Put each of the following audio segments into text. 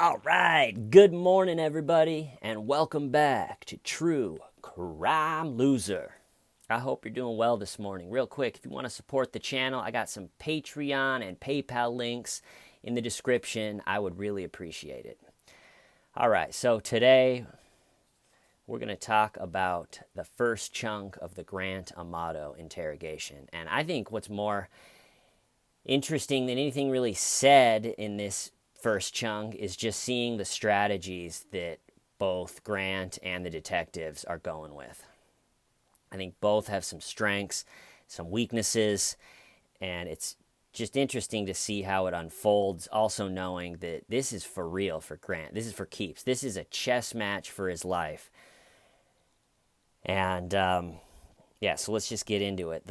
All right, good morning, everybody, and welcome back to True Crime Loser. I hope you're doing well this morning. Real quick, if you want to support the channel, I got some Patreon and PayPal links in the description. I would really appreciate it. All right, so today we're going to talk about the first chunk of the Grant Amato interrogation. And I think what's more interesting than anything really said in this first chunk is just seeing the strategies that both Grant and the detectives are going with. I think both have some strengths, some weaknesses, and it's just interesting to see how it unfolds, also knowing that this is for real for Grant. This is for keeps. This is a chess match for his life. And, so let's just get into it.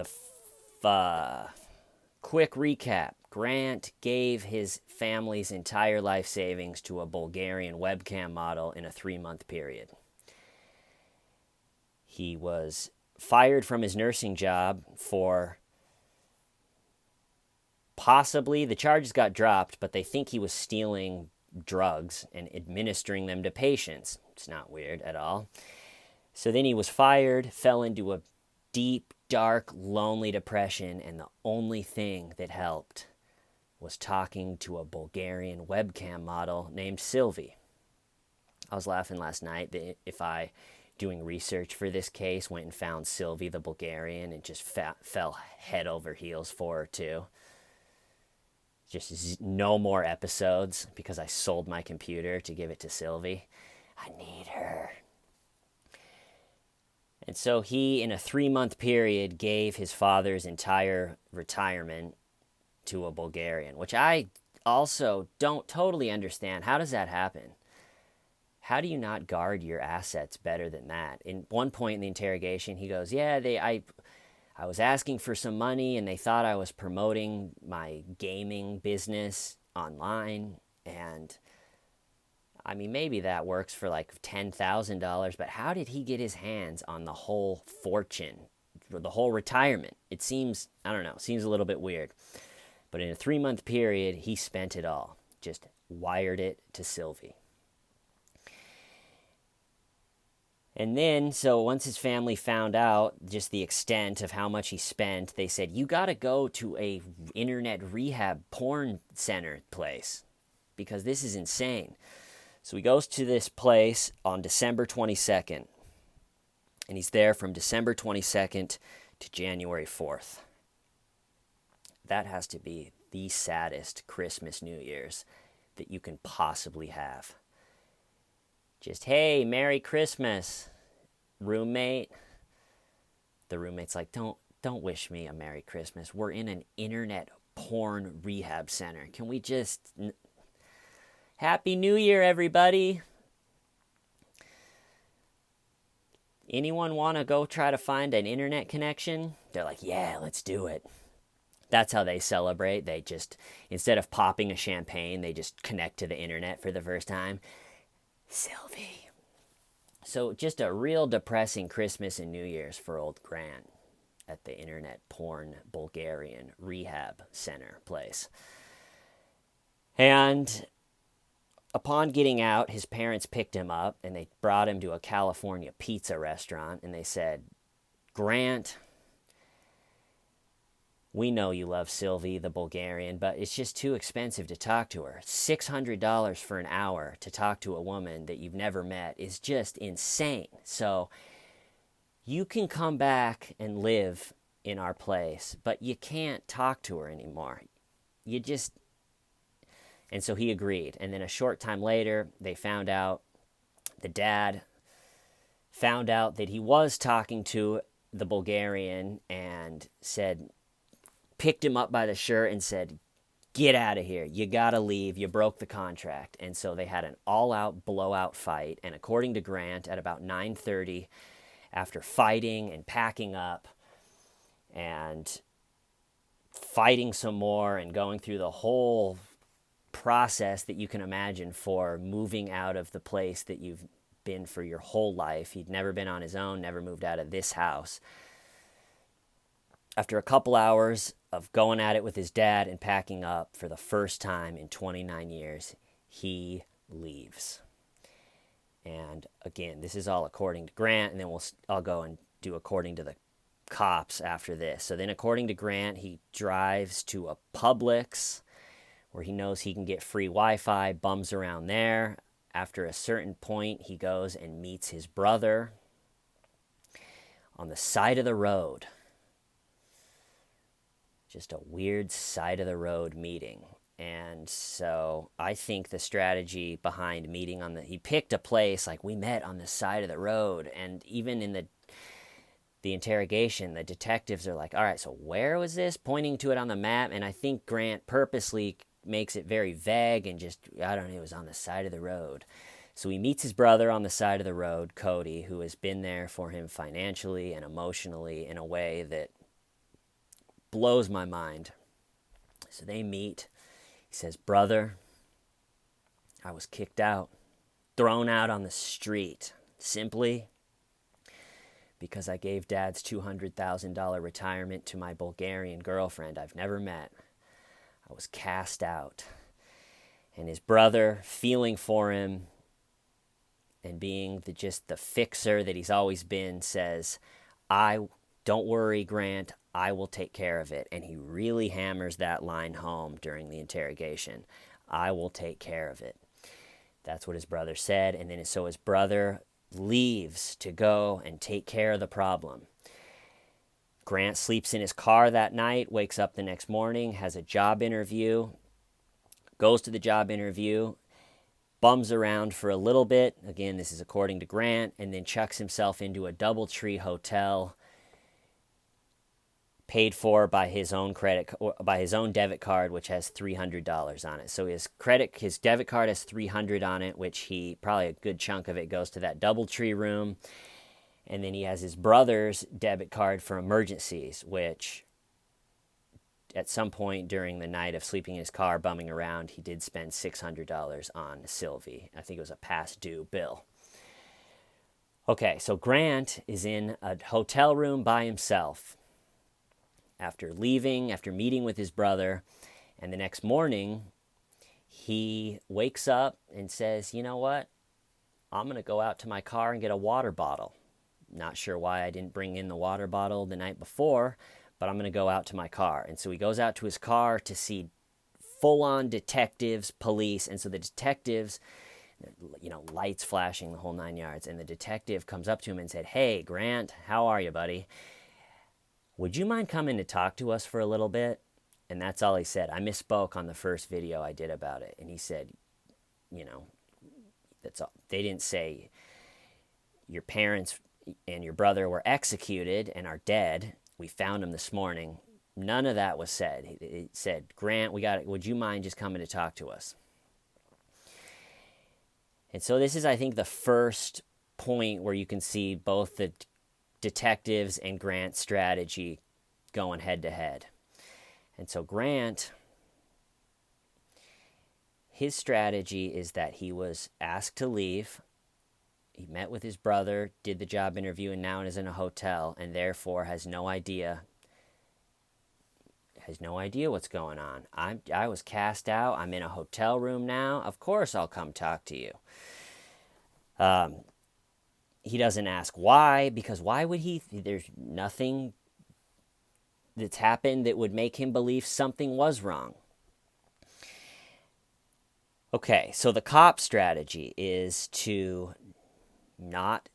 Quick recap. Grant gave his family's entire life savings to a Bulgarian webcam model in a 3-month period. He was fired from his nursing job for possibly, the charges got dropped, but they think he was stealing drugs and administering them to patients. It's not weird at all. So then he was fired, fell into a deep, dark, lonely depression, and the only thing that helped was talking to a Bulgarian webcam model named Sylvie. I was laughing last night that if I, doing research for this case, went and found Sylvie the Bulgarian and just fell head over heels for her too. Just no more episodes because I sold my computer to give it to Sylvie. I need her. And so he, in a 3-month period, gave his father's entire retirement to a Bulgarian, which I also don't totally understand. How does that happen? How do you not guard your assets better than that? In one point in the interrogation, he goes, I was asking for some money and they thought I was promoting my gaming business online. And I mean, maybe that works for like $10,000, but how did he get his hands on the whole fortune, the whole retirement? It seems, I don't know, seems a little bit weird. But in a 3-month period, he spent it all, just wired it to Sylvie. And then, so once his family found out just the extent of how much he spent, they said, you got to go to a internet rehab porn center place because this is insane. So he goes to this place on December 22nd, and he's there from December 22nd to January 4th. That has to be the saddest Christmas, New Year's that you can possibly have. Just, hey, Merry Christmas, roommate. The roommate's like, don't wish me a Merry Christmas. We're in an internet porn rehab center. Can we just... Happy New Year, everybody. Anyone want to go try to find an internet connection? They're like, yeah, let's do it. That's how they celebrate. They just, instead of popping a champagne, they just connect to the internet for the first time. Sylvie. So just a real depressing Christmas and New Year's for old Grant at the internet porn Bulgarian rehab center place. And upon getting out, his parents picked him up and they brought him to a California pizza restaurant and they said, Grant, we know you love Sylvie, the Bulgarian, but it's just too expensive to talk to her. $600 for an hour to talk to a woman that you've never met is just insane. So you can come back and live in our place, but you can't talk to her anymore. And so he agreed. And then a short time later, the dad found out that he was talking to the Bulgarian and picked him up by the shirt and said, get out of here. You got to leave. You broke the contract. And so they had an all-out blowout fight. And according to Grant, at about 9:30, after fighting and packing up and fighting some more and going through the whole process that you can imagine for moving out of the place that you've been for your whole life. He'd never been on his own, never moved out of this house. After a couple hours of going at it with his dad and packing up for the first time in 29 years, he leaves. And again, this is all according to Grant, and then I'll go and do according to the cops after this. So then according to Grant, he drives to a Publix where he knows he can get free Wi-Fi, bums around there. After a certain point, he goes and meets his brother on the side of the road. Just a weird side of the road meeting. And so I think the strategy behind meeting he picked a place, like we met on the side of the road. And even in the interrogation, the detectives are like, all right, so where was this? Pointing to it on the map. And I think Grant purposely makes it very vague and just, I don't know, it was on the side of the road. So he meets his brother on the side of the road, Cody, who has been there for him financially and emotionally in a way that blows my mind. So they meet. He says, brother, I was kicked out, thrown out on the street, simply because I gave Dad's $200,000 retirement to my Bulgarian girlfriend I've never met. I was cast out. And his brother, feeling for him and being just the fixer that he's always been, says, don't worry, Grant, I will take care of it. And he really hammers that line home during the interrogation. I will take care of it. That's what his brother said. And then so his brother leaves to go and take care of the problem. Grant sleeps in his car that night, wakes up the next morning, has a job interview, goes to the job interview, bums around for a little bit. Again, this is according to Grant, and then chucks himself into a DoubleTree hotel paid for by his own debit card, which has $300 on it. So his debit card has $300 on it, which probably a good chunk of it goes to that DoubleTree room. And then he has his brother's debit card for emergencies, which at some point during the night of sleeping in his car, bumming around, he did spend $600 on Sylvie. I think it was a past due bill. Okay, so Grant is in a hotel room by himself after meeting with his brother, and the next morning he wakes up and says, you know what, I'm going to go out to my car and get a water bottle. Not sure why I didn't bring in the water bottle the night before, but I'm going to go out to my car. And so he goes out to his car to see full-on detectives, police, and so the detectives, lights flashing, the whole 9 yards, and the detective comes up to him and said, hey, Grant, how are you, buddy? Would you mind coming to talk to us for a little bit? And that's all he said. I misspoke on the first video I did about it. And he said, that's all. They didn't say your parents and your brother were executed and are dead. We found them this morning. None of that was said. He said, Grant, would you mind just coming to talk to us? And so this is, I think, the first point where you can see both the detectives and Grant's strategy going head to head. And so Grant, his strategy is that he was asked to leave. He met with his brother, did the job interview, and now is in a hotel, and therefore has no idea what's going on. I was cast out. I'm in a hotel room now. Of course I'll come talk to you. He doesn't ask why, because why would he? There's nothing that's happened that would make him believe something was wrong. Okay, so the cop strategy is to not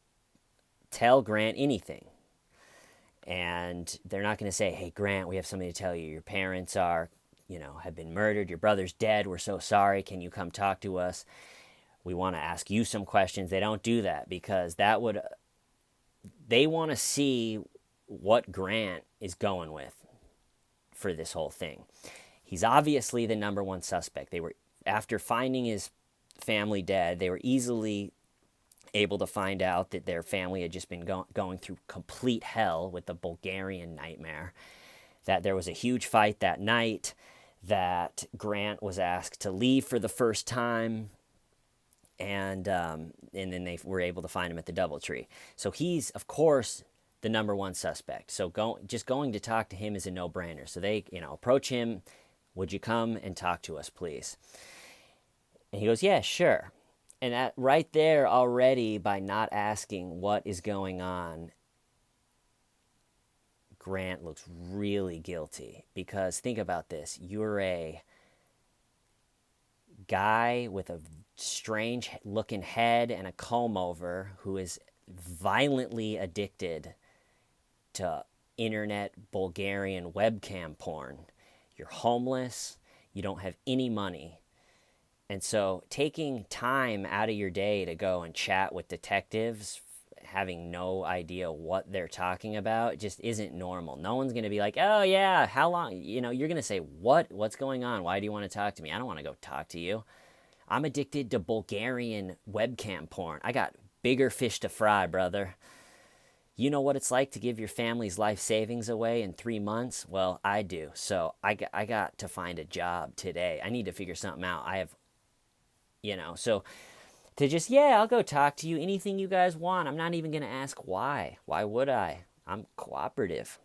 tell Grant anything. And they're not going to say, hey, Grant, we have something to tell you. Your parents have been murdered. Your brother's dead. We're so sorry. Can you come talk to us? We want to ask you some questions. They don't do that because they want to see what Grant is going with for this whole thing. He's obviously the number one suspect. After finding his family dead, they were easily able to find out that their family had just been going through complete hell with the Bulgarian nightmare, that there was a huge fight that night, that Grant was asked to leave for the first time, and then they were able to find him at the DoubleTree. So he's, of course, the number one suspect. So just going to talk to him is a no-brainer. So they approach him, would you come and talk to us, please? And he goes, yeah, sure. And that right there already, by not asking what is going on, Grant looks really guilty. Because think about this. You're a guy with a strange looking head and a comb over who is violently addicted to internet Bulgarian webcam porn. You're homeless. You don't have any money. And so taking time out of your day to go and chat with detectives, having no idea what they're talking about, just isn't normal. No one's going to be like, oh yeah, how long? You know, you're going to say, what's going on? Why do you want to talk to me? I don't want to go talk to you. I'm addicted to Bulgarian webcam porn. I got bigger fish to fry, brother. You know what it's like to give your family's life savings away in 3 months? Well, I do. So I got to find a job today. I need to figure something out. I have, so to just, yeah, I'll go talk to you. Anything you guys want. I'm not even going to ask why. Why would I? I'm cooperative.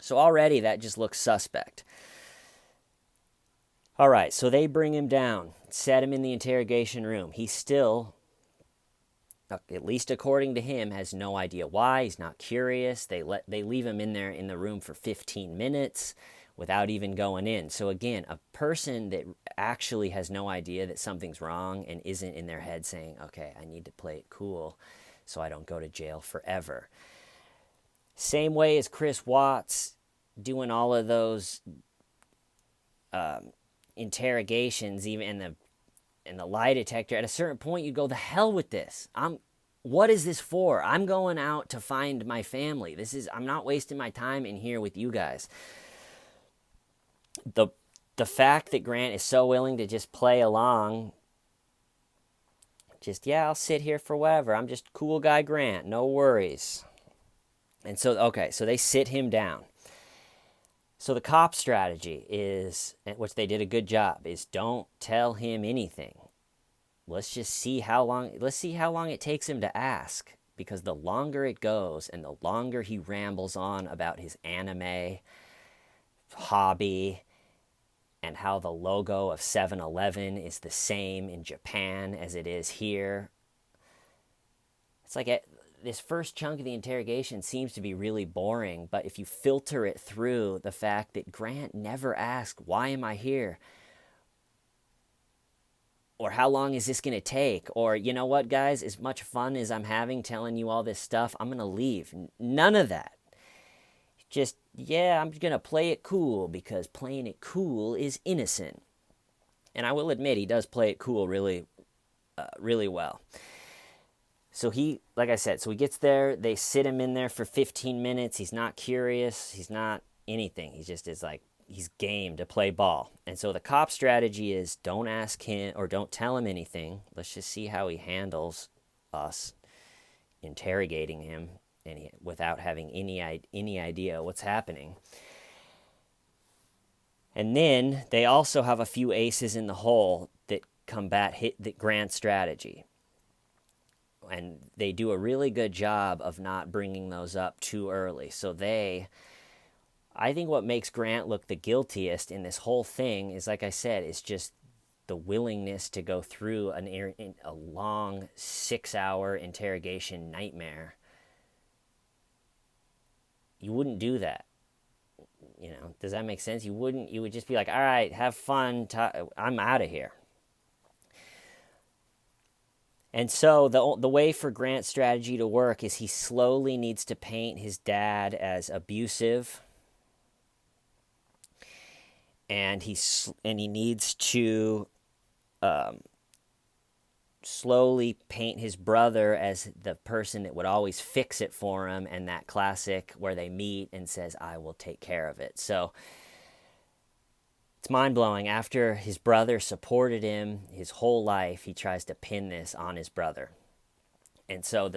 So already that just looks suspect. All right, so they bring him down, set him in the interrogation room. He still, at least according to him, has no idea why. He's not curious. They leave him in there in the room for 15 minutes without even going in. So again, a person that actually has no idea that something's wrong and isn't in their head saying, okay, I need to play it cool so I don't go to jail forever. Same way as Chris Watts doing all of those interrogations, even in the lie detector. At a certain point, you go, the hell with this. What is this for? I'm going out to find my family. I'm not wasting my time in here with you guys. The fact that Grant is so willing to just play along, I'll sit here for whatever. I'm just cool guy Grant, no worries. And so they sit him down. So the cop strategy is, which they did a good job, is don't tell him anything. Let's just see how long it takes him to ask. Because the longer it goes and the longer he rambles on about his anime hobby and how the logo of 7-Eleven is the same in Japan as it is here, it's like this first chunk of the interrogation seems to be really boring, but if you filter it through the fact that Grant never asked, why am I here? Or how long is this going to take? Or, you know what, guys, as much fun as I'm having telling you all this stuff, I'm going to leave. None of that. Just, yeah, I'm going to play it cool because playing it cool is innocent. And I will admit, he does play it cool really, really well. So like I said, so he gets there, they sit him in there for 15 minutes. He's not curious. He's not anything. He just is like, he's game to play ball. And so the cop strategy is don't ask him or don't tell him anything. Let's just see how he handles us interrogating him without having any idea what's happening. And then they also have a few aces in the hole that combat the Grant strategy. And they do a really good job of not bringing those up too early. So I think what makes Grant look the guiltiest in this whole thing is, like I said, is just the willingness to go through a long 6-hour interrogation nightmare. You wouldn't do that. Does that make sense? You would just be like, all right, have fun. I'm out of here. And so the way for Grant's strategy to work is he slowly needs to paint his dad as abusive, and he needs to slowly paint his brother as the person that would always fix it for him, and that classic where they meet and says, I will take care of it. So it's mind-blowing. After his brother supported him his whole life, he tries to pin this on his brother. And so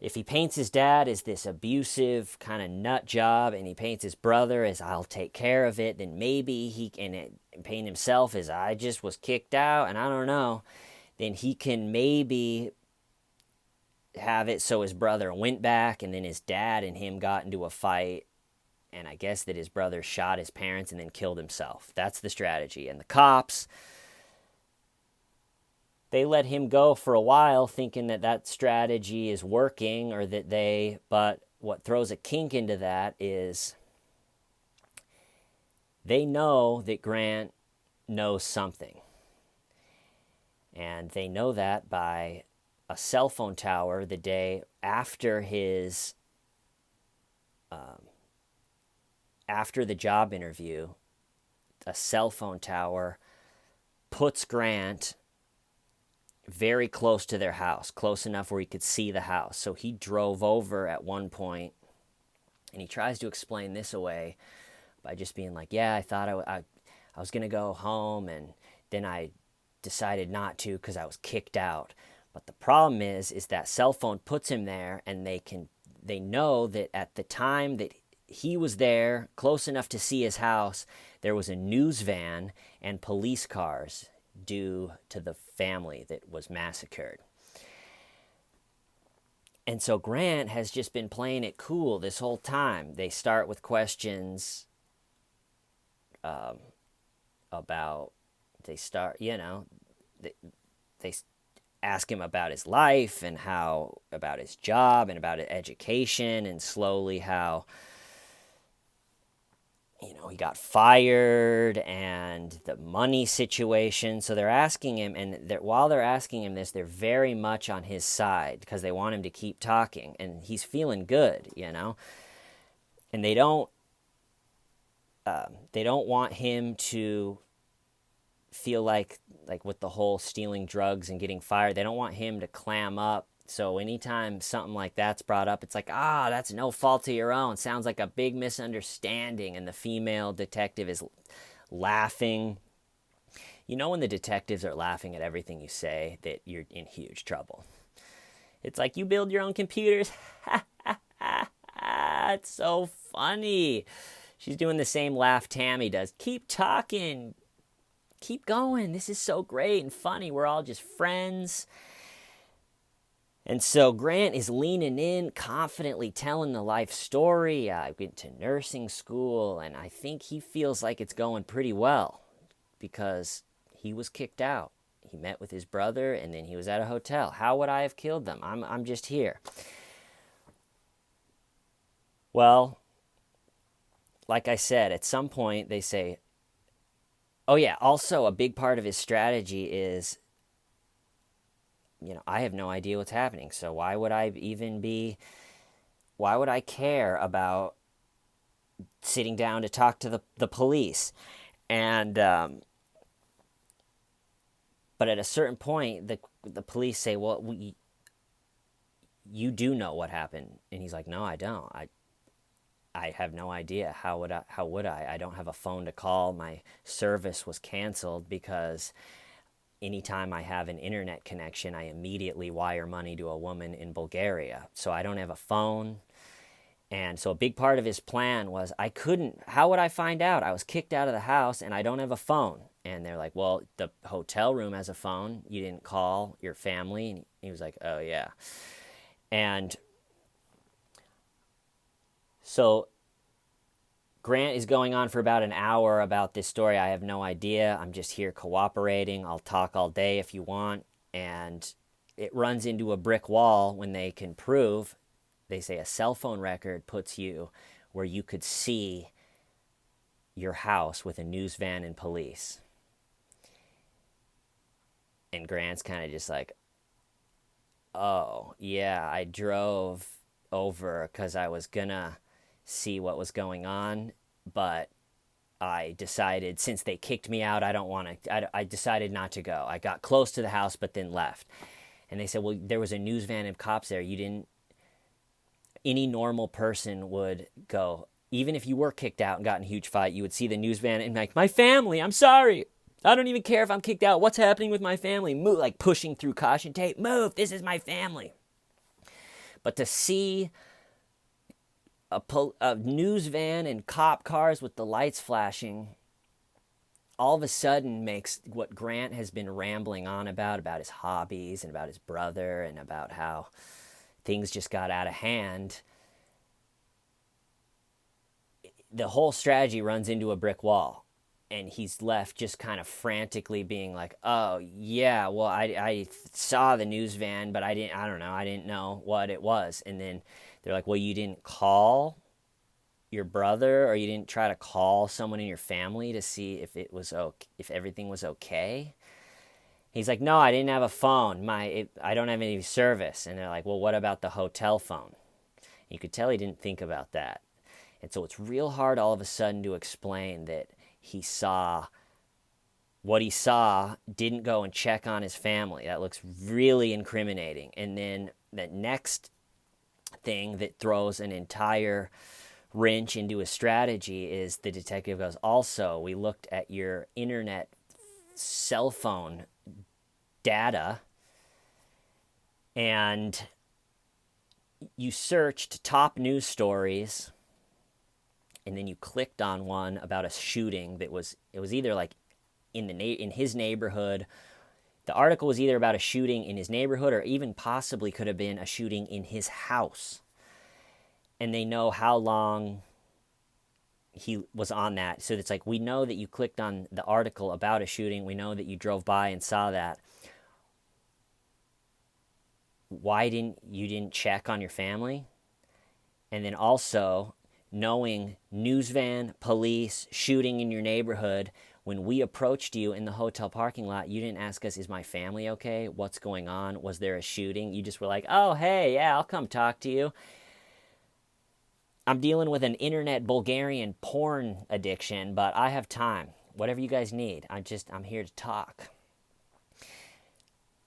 if he paints his dad as this abusive kind of nut job, and he paints his brother as I'll take care of it, then maybe he can paint himself as I just was kicked out and I don't know. Then he can maybe have it so his brother went back, and then his dad and him got into a fight, and I guess that his brother shot his parents and then killed himself. That's the strategy. And the cops, they let him go for a while thinking that that strategy is working, or but what throws a kink into that is they know that Grant knows something. And they know that by a cell phone tower the day after after the job interview. A cell phone tower puts Grant very close to their house, close enough where he could see the house. So he drove over at one point, and he tries to explain this away by just being like, yeah, I thought I was going to go home, and then I decided not to because I was kicked out. But the problem is that cell phone puts him there, and they know that at the time that he was there, close enough to see his house, there was a news van and police cars due to the family that was massacred. And so Grant has just been playing it cool this whole time. They start with questions about, they ask him about his life and about his job and about his education, and slowly how, he got fired and the money situation. So they're asking him, and while they're asking him this, they're very much on his side because they want him to keep talking, and he's feeling good, and they don't want him to feel like with the whole stealing drugs and getting fired, they don't want him to clam up. So anytime something like that's brought up, it's like, that's no fault of your own. Sounds like a big misunderstanding. And the female detective is laughing. When the detectives are laughing at everything you say, that you're in huge trouble. It's like, you build your own computers. It's so funny. She's doing the same laugh Tammy does. Keep talking. Keep going. This is so great and funny. We're all just friends. And so Grant is leaning in, confidently telling the life story. I went to nursing school, and I think he feels like it's going pretty well because he was kicked out. He met with his brother, and then he was at a hotel. How would I have killed them? I'm just here. Well, like I said, at some point they say, oh yeah, also a big part of his strategy is, I have no idea what's happening. So why would I care about sitting down to talk to the police? And, but at a certain point, the police say, well, you do know what happened. And he's like, no, I don't. I have no idea. How would I? I don't have a phone to call. My service was canceled because anytime I have an internet connection, I immediately wire money to a woman in Bulgaria. So I don't have a phone. And so a big part of his plan was, how would I find out? I was kicked out of the house and I don't have a phone. And they're like, well, the hotel room has a phone. You didn't call your family. And he was like, oh yeah. And so Grant is going on for about an hour about this story. I have no idea. I'm just here cooperating. I'll talk all day if you want. And it runs into a brick wall when they can prove, they say a cell phone record puts you where you could see your house with a news van and police. And Grant's kind of just like, oh, yeah, I drove over because I was going to see what was going on, but I decided, since they kicked me out, I decided not to go. I got close to the house but then left. And they said, well, there was a news van and cops there. Any normal person would go, even if you were kicked out and got in a huge fight, you would see the news van and like, my family, I'm sorry, I don't even care if I'm kicked out, what's happening with my family? Move, like pushing through caution tape, move, this is my family. But to see a news van and cop cars with the lights flashing all of a sudden makes what Grant has been rambling on about his hobbies and about his brother and about how things just got out of hand. The whole strategy runs into a brick wall. and he's left just kind of frantically being like, oh yeah, well, I saw the news van, but I don't know, I didn't know what it was. And then they're like, well, you didn't call your brother, or you didn't try to call someone in your family to see if it was okay, if everything was okay? He's like, no, I didn't have a phone. I don't have any service. And they're like, well, what about the hotel phone? You could tell he didn't think about that. And so it's real hard all of a sudden to explain that he saw what he saw, didn't go and check on his family. That looks really incriminating. And then the next thing that throws an entire wrench into his strategy is the detective goes, also, we looked at your internet cell phone data, and you searched top news stories, and then you clicked on one about a shooting that was, it was either like in his neighborhood. The article was either about a shooting in his neighborhood, or even possibly could have been a shooting in his house. And they know how long he was on that. So it's like, we know that you clicked on the article about a shooting. We know that you drove by and saw that. Why didn't you check on your family? And then also, knowing news van, police, shooting in your neighborhood, when we approached you in the hotel parking lot, you didn't ask us, is my family okay? What's going on? Was there a shooting? You just were like, oh, hey, yeah, I'll come talk to you. I'm dealing with an internet Bulgarian porn addiction, but I have time. Whatever you guys need. I'm here to talk.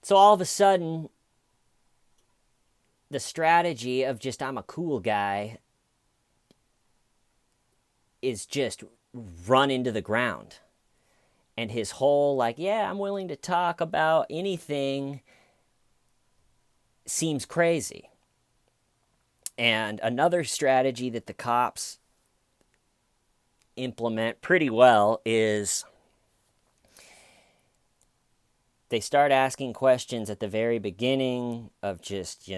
So all of a sudden, the strategy of just, I'm a cool guy, is just run into the ground. And his whole, like, yeah, I'm willing to talk about anything, seems crazy. And another strategy that the cops implement pretty well is they start asking questions at the very beginning of just,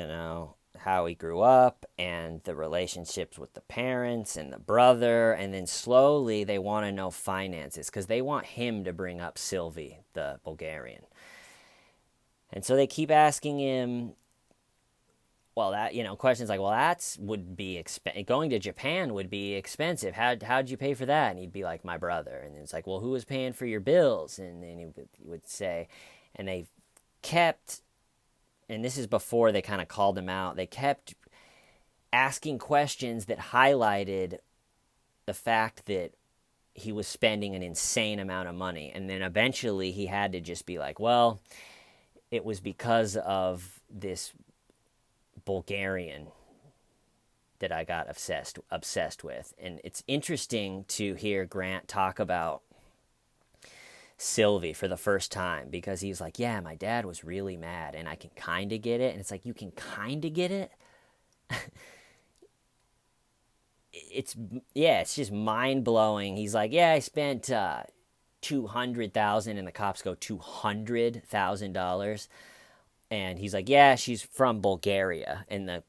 how he grew up and the relationships with the parents and the brother. And then slowly they want to know finances, because they want him to bring up Sylvie, the Bulgarian. And so they keep asking him, well, that, questions like, well, would be going to Japan would be expensive. How'd you pay for that? And he'd be like, my brother. And it's like, well, who was paying for your bills? And then he would say, and they kept, and this is before they kind of called him out, they kept asking questions that highlighted the fact that he was spending an insane amount of money. And then eventually he had to just be like, well, it was because of this Bulgarian that I got obsessed with. And it's interesting to hear Grant talk about Sylvie for the first time, because he's like, yeah, my dad was really mad, and I can kind of get it. And it's like, you can kind of get it? It's just mind-blowing. He's like, yeah, I spent $200,000, and the cops go, $200,000. And he's like, yeah, she's from Bulgaria. And the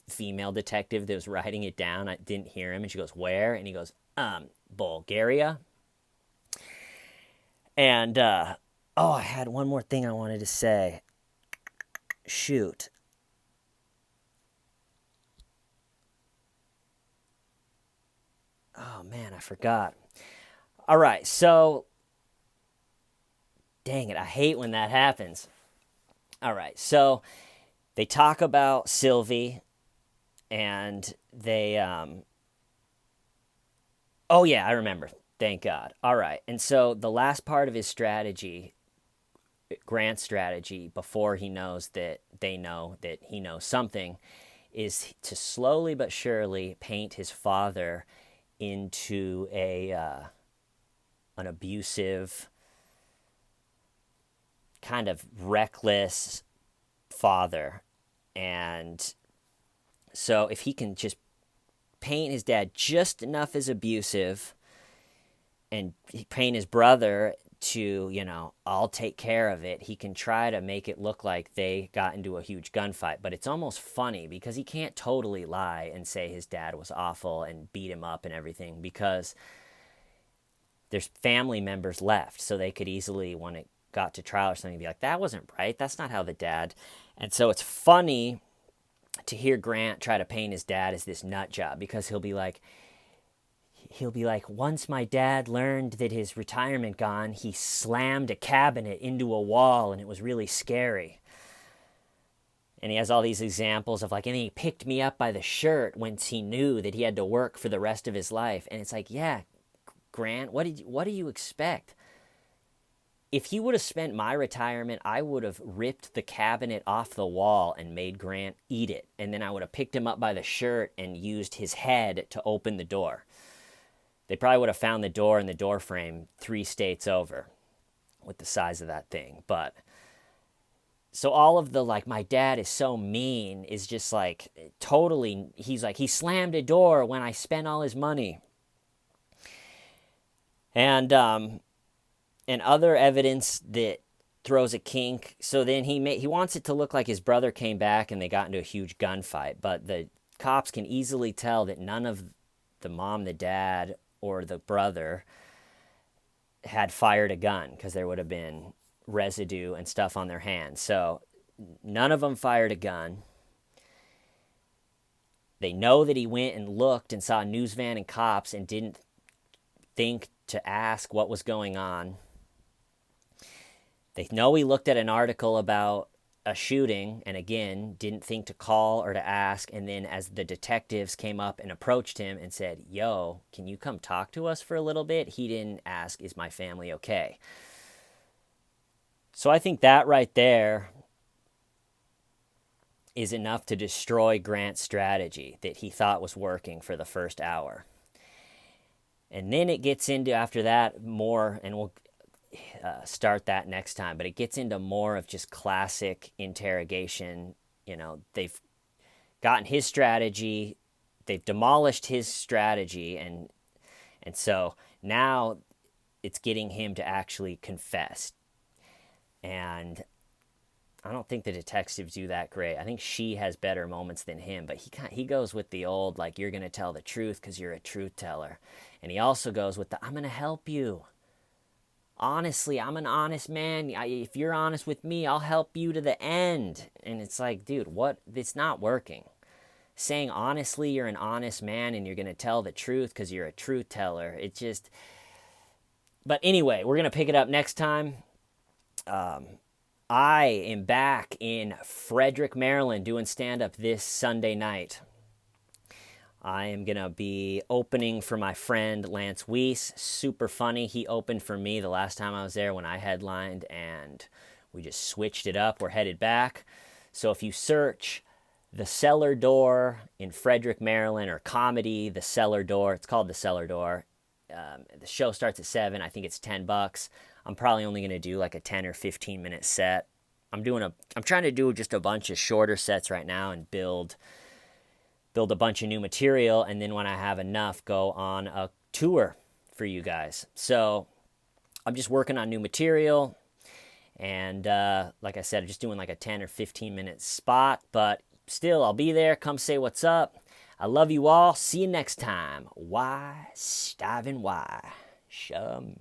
female detective that was writing it down, I didn't hear him. And she goes, where? And he goes, Bulgaria. And, I had one more thing I wanted to say. Shoot. Oh, man, I forgot. All right, so, dang it, I hate when that happens. All right, so they talk about Sylvie, and they, oh yeah, I remember. Thank God. All right, and so the last part of his strategy, Grant's strategy, before he knows that they know that he knows something, is to slowly but surely paint his father into an abusive, kind of reckless father. And so if he can just paint his dad just enough as abusive, and paint his brother to, I'll take care of it, he can try to make it look like they got into a huge gunfight. But it's almost funny, because he can't totally lie and say his dad was awful and beat him up and everything, because there's family members left, so they could easily, when it got to trial or something, be like, that wasn't right. That's not how the dad. And so it's funny to hear Grant try to paint his dad as this nut job, because he'll be like, once my dad learned that his retirement gone, he slammed a cabinet into a wall and it was really scary. And he has all these examples of like, and he picked me up by the shirt once he knew that he had to work for the rest of his life. And it's like, yeah, Grant, what do you expect? If he would have spent my retirement, I would have ripped the cabinet off the wall and made Grant eat it. And then I would have picked him up by the shirt and used his head to open the door. They probably would have found the door in the door frame 3 states over with the size of that thing. But so all of the like, my dad is so mean is just like totally, he's like, he slammed a door when I spent all his money. And other evidence that throws a kink. So then he wants it to look like his brother came back and they got into a huge gunfight. But the cops can easily tell that none of the mom, the dad, or the brother had fired a gun, because there would have been residue and stuff on their hands. So none of them fired a gun. They know that he went and looked and saw a news van and cops and didn't think to ask what was going on. They know he looked at an article about a shooting and, again, didn't think to call or to ask. And then as the detectives came up and approached him and said, yo, can you come talk to us for a little bit? He didn't ask, is my family okay? So I think that right there is enough to destroy Grant's strategy that he thought was working for the first hour. And then it gets into, after that, more, and we'll start that next time, but it gets into more of just classic interrogation. You know, they've gotten his strategy, they've demolished his strategy, and so now it's getting him to actually confess. And I don't think the detectives do that great. I think she has better moments than him, but he goes with the old, like, you're going to tell the truth because you're a truth teller. And he also goes with the, I'm going to help you. Honestly, I'm an honest man. If you're honest with me, I'll help you to the end. And it's like, dude, what? It's not working. Saying honestly you're an honest man and you're going to tell the truth because you're a truth teller. It just... But anyway, we're going to pick it up next time. I am back in Frederick, Maryland, doing stand-up this Sunday night. I am going to be opening for my friend Lance Weiss. Super funny. He opened for me the last time I was there when I headlined, and we just switched it up. We're headed back. So if you search The Cellar Door in Frederick, Maryland, or comedy, The Cellar Door, it's called The Cellar Door. The show starts at 7. I think it's $10. I'm probably only going to do like a 10 or 15 minute set. I'm trying to do just a bunch of shorter sets right now and build a bunch of new material, and then when I have enough, go on a tour for you guys. So I'm just working on new material, and like I said, I'm just doing like a 10 or 15 minute spot, but still, I'll be there. Come say what's up. I love you all. See you next time. Why? Starving why? Shum.